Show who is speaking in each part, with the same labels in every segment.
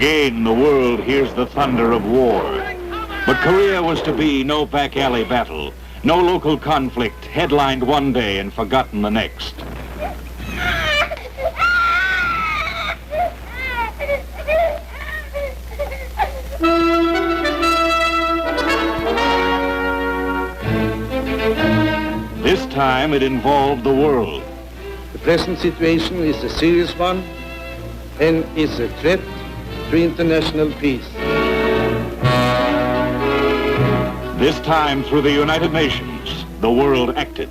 Speaker 1: Again, the world hears the thunder of war. But Korea was to be no back alley battle, no local conflict headlined one day and forgotten the next. This time it involved the world.
Speaker 2: The present situation is a serious one and is a threat to international peace.
Speaker 1: This time, through the United Nations, the world acted.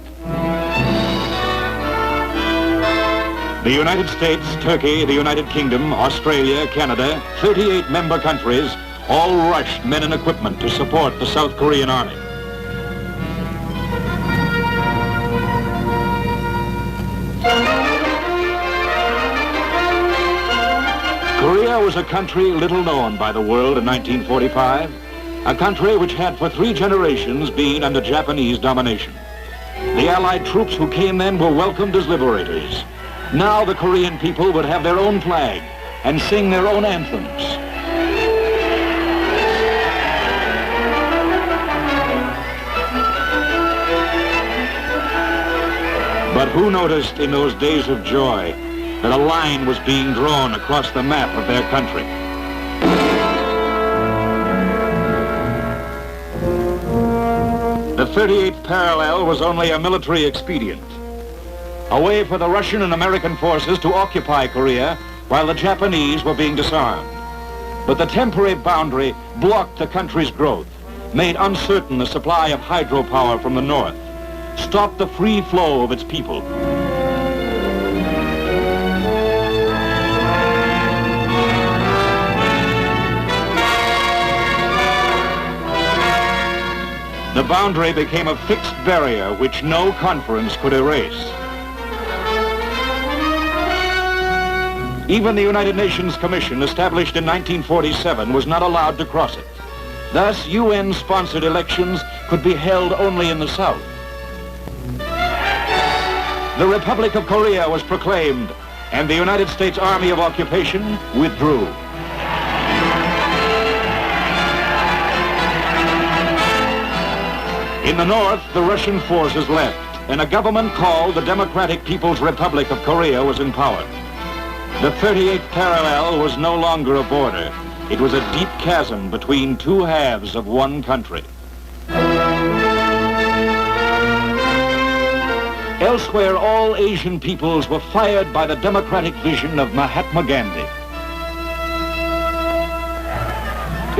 Speaker 1: The United States, Turkey, the United Kingdom, Australia, Canada, 38 member countries all rushed men and equipment to support the South Korean army. Korea was a country little known by the world in 1945, a country which had for 3 generations been under Japanese domination. The Allied troops who came then were welcomed as liberators. Now the Korean people would have their own flag and sing their own anthems. But who noticed in those days of joy that a line was being drawn across the map of their country? The 38th parallel was only a military expedient, a way for the Russian and American forces to occupy Korea while the Japanese were being disarmed. But the temporary boundary blocked the country's growth, made uncertain the supply of hydropower from the north, stopped the free flow of its people. The boundary became a fixed barrier which no conference could erase. Even the United Nations Commission, established in 1947, was not allowed to cross it. Thus, UN-sponsored elections could be held only in the South. The Republic of Korea was proclaimed, and the United States Army of Occupation withdrew. In the north, the Russian forces left, and a government called the Democratic People's Republic of Korea was in power. The 38th parallel was no longer a border. It was a deep chasm between 2 halves of one country. Elsewhere, all Asian peoples were fired by the democratic vision of Mahatma Gandhi.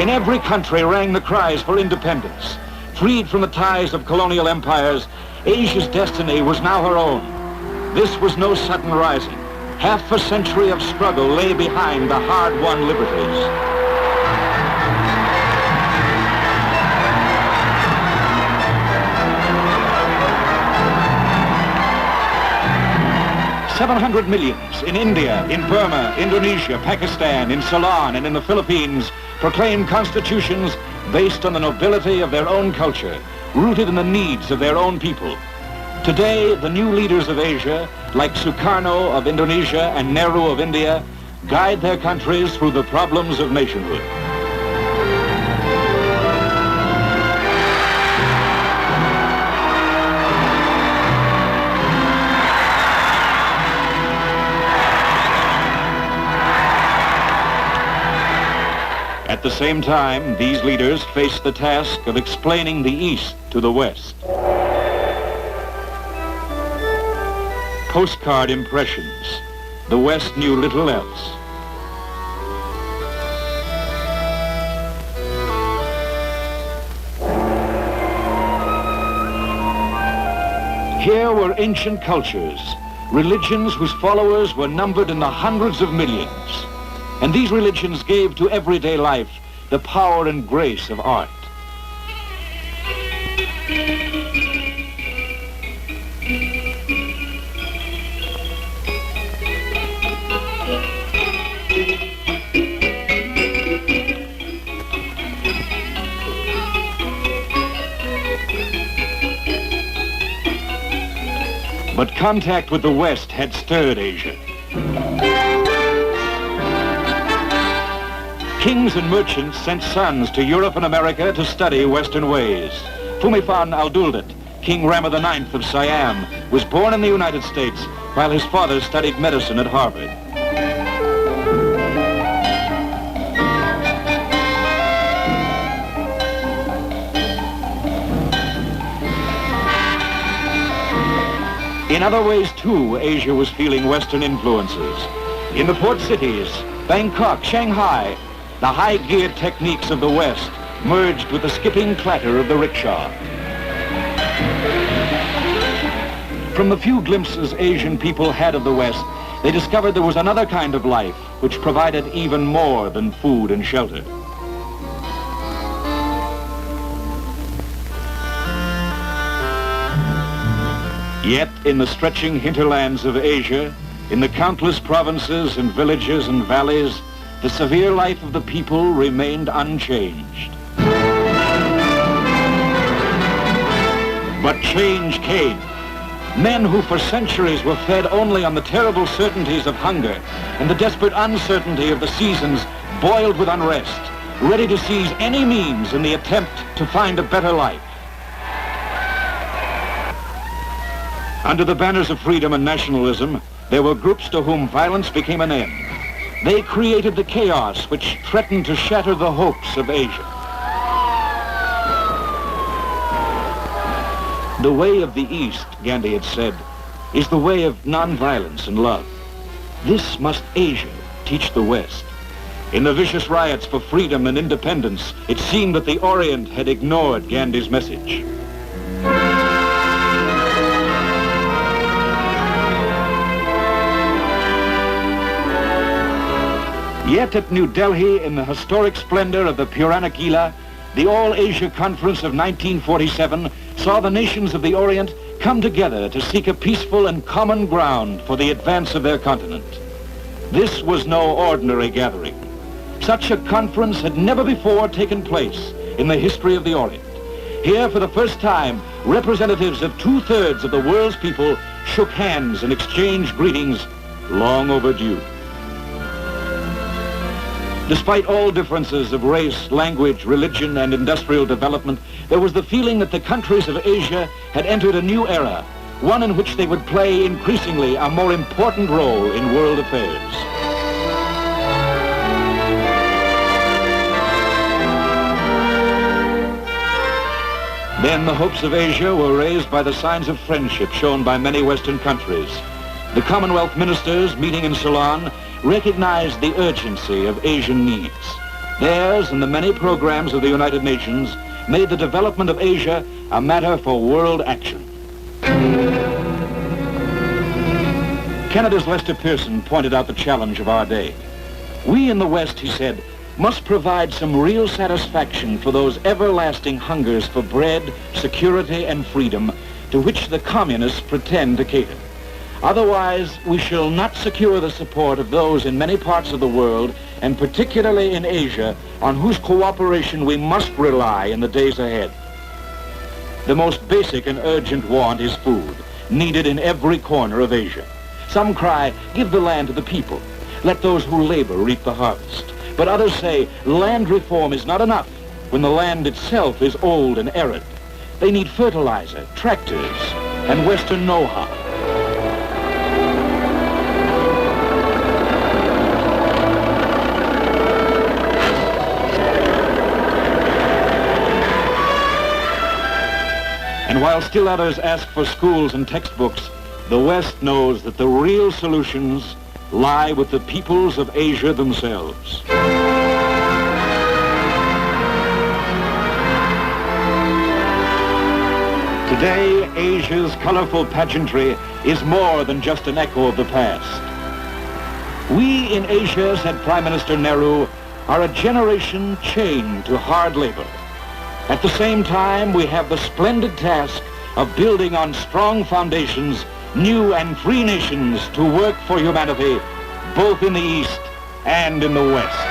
Speaker 1: In every country rang the cries for independence. Freed from the ties of colonial empires, Asia's destiny was now her own. This was no sudden rising. Half a century of struggle lay behind the hard-won liberties. $700 million in India, in Burma, Indonesia, Pakistan, in Ceylon, and in the Philippines proclaimed constitutions based on the nobility of their own culture, rooted in the needs of their own people. Today, the new leaders of Asia, like Sukarno of Indonesia and Nehru of India, guide their countries through the problems of nationhood. At the same time, these leaders faced the task of explaining the East to the West. Postcard impressions. The West knew little else. Here were ancient cultures, religions whose followers were numbered in the hundreds of millions. And these religions gave to everyday life the power and grace of art. But contact with the West had stirred Asia. Kings and merchants sent sons to Europe and America to study Western ways. Phumifan Alduldet, King Rama IX of Siam, was born in the United States while his father studied medicine at Harvard. In other ways, too, Asia was feeling Western influences. In the port cities, Bangkok, Shanghai, the high-geared techniques of the West merged with the skipping clatter of the rickshaw. From the few glimpses Asian people had of the West, they discovered there was another kind of life which provided even more than food and shelter. Yet in the stretching hinterlands of Asia, in the countless provinces and villages and valleys, the severe life of the people remained unchanged. But change came. Men who for centuries were fed only on the terrible certainties of hunger and the desperate uncertainty of the seasons boiled with unrest, ready to seize any means in the attempt to find a better life. Under the banners of freedom and nationalism, there were groups to whom violence became an end. They created the chaos which threatened to shatter the hopes of Asia. The way of the East, Gandhi had said, is the way of nonviolence and love. This must Asia teach the West. In the vicious riots for freedom and independence, it seemed that the Orient had ignored Gandhi's message. Yet at New Delhi, in the historic splendor of the Purana Kila, the All-Asia Conference of 1947 saw the nations of the Orient come together to seek a peaceful and common ground for the advance of their continent. This was no ordinary gathering. Such a conference had never before taken place in the history of the Orient. Here, for the first time, representatives of 2/3 of the world's people shook hands and exchanged greetings long overdue. Despite all differences of race, language, religion, and industrial development, there was the feeling that the countries of Asia had entered a new era, one in which they would play increasingly a more important role in world affairs. Then the hopes of Asia were raised by the signs of friendship shown by many Western countries. The Commonwealth ministers meeting in Ceylon recognized the urgency of Asian needs. Theirs and the many programs of the United Nations made the development of Asia a matter for world action. Canada's Lester Pearson pointed out the challenge of our day. We in the West, he said, must provide some real satisfaction for those everlasting hungers for bread, security, and freedom to which the communists pretend to cater. Otherwise, we shall not secure the support of those in many parts of the world, and particularly in Asia, on whose cooperation we must rely in the days ahead. The most basic and urgent want is food, needed in every corner of Asia. Some cry, give the land to the people. Let those who labor reap the harvest. But others say, land reform is not enough when the land itself is old and arid. They need fertilizer, tractors, and Western know-how. And while still others ask for schools and textbooks, the West knows that the real solutions lie with the peoples of Asia themselves. Today, Asia's colorful pageantry is more than just an echo of the past. We in Asia, said Prime Minister Nehru, are a generation chained to hard labor. At the same time, we have the splendid task of building on strong foundations new and free nations to work for humanity, both in the East and in the West.